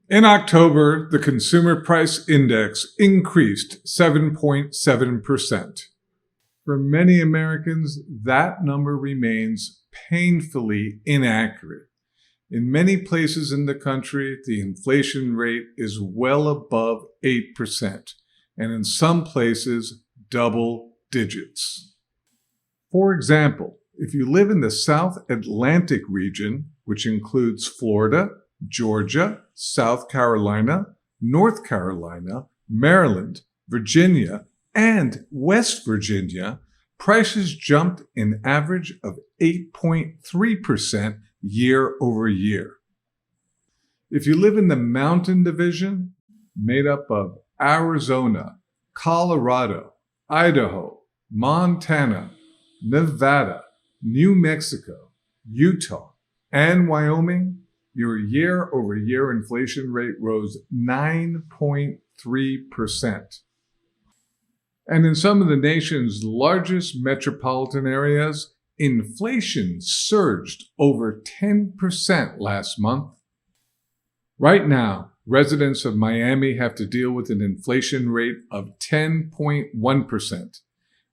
In October, the Consumer Price Index increased 7.7%. For many Americans, that number remains painfully inaccurate. In many places in the country, the inflation rate is well above 8%, and in some places, double digits. For example, if you live in the South Atlantic region, which includes Florida, Georgia, South Carolina, North Carolina, Maryland, Virginia, and West Virginia, prices jumped an average of 8.3% year over year. If you live in the Mountain Division, made up of Arizona, Colorado, Idaho, Montana, Nevada, New Mexico, Utah, and Wyoming, your year-over-year inflation rate rose 9.3%. And in some of the nation's largest metropolitan areas, inflation surged over 10% last month. Right now, residents of Miami have to deal with an inflation rate of 10.1%.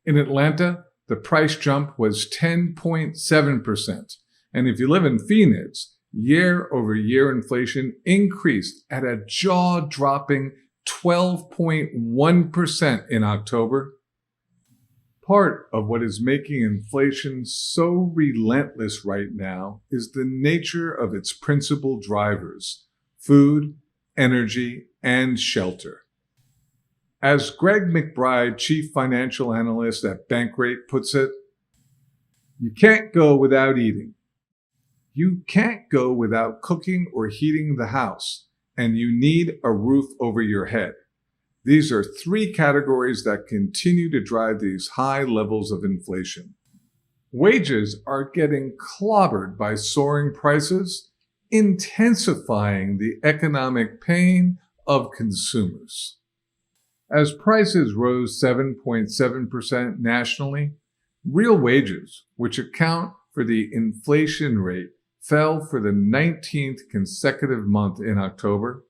In Atlanta, the price jump was 10.7%. And if you live in Phoenix, year-over-year inflation increased at a jaw-dropping 12.1% in October. Part of what is making inflation so relentless right now is the nature of its principal drivers: food, energy, and shelter. As Greg McBride, chief financial analyst at Bankrate, puts it, you can't go without eating. You can't go without cooking or heating the house, and you need a roof over your head. These are three categories that continue to drive these high levels of inflation. Wages are getting clobbered by soaring prices, intensifying the economic pain of consumers. As prices rose 7.7% nationally, real wages, which account for the inflation rate, fell for the 19th consecutive month in October.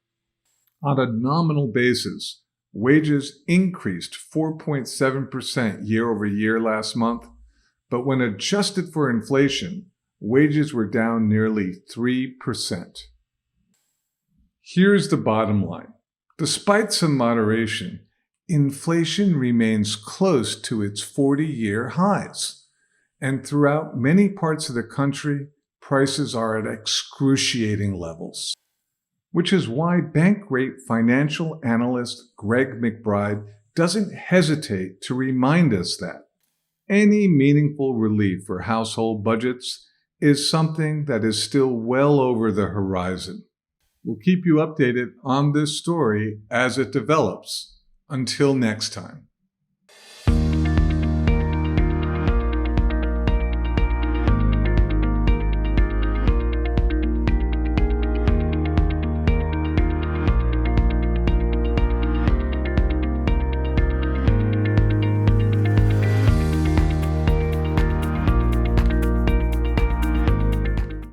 On a nominal basis, wages increased 4.7% year over year last month, but when adjusted for inflation, wages were down nearly 3%. Here's the bottom line. Despite some moderation, inflation remains close to its 40-year highs, and throughout many parts of the country, prices are at excruciating levels, which is why Bankrate financial analyst Greg McBride doesn't hesitate to remind us that any meaningful relief for household budgets is something that is still well over the horizon. We'll keep you updated on this story as it develops. Until next time.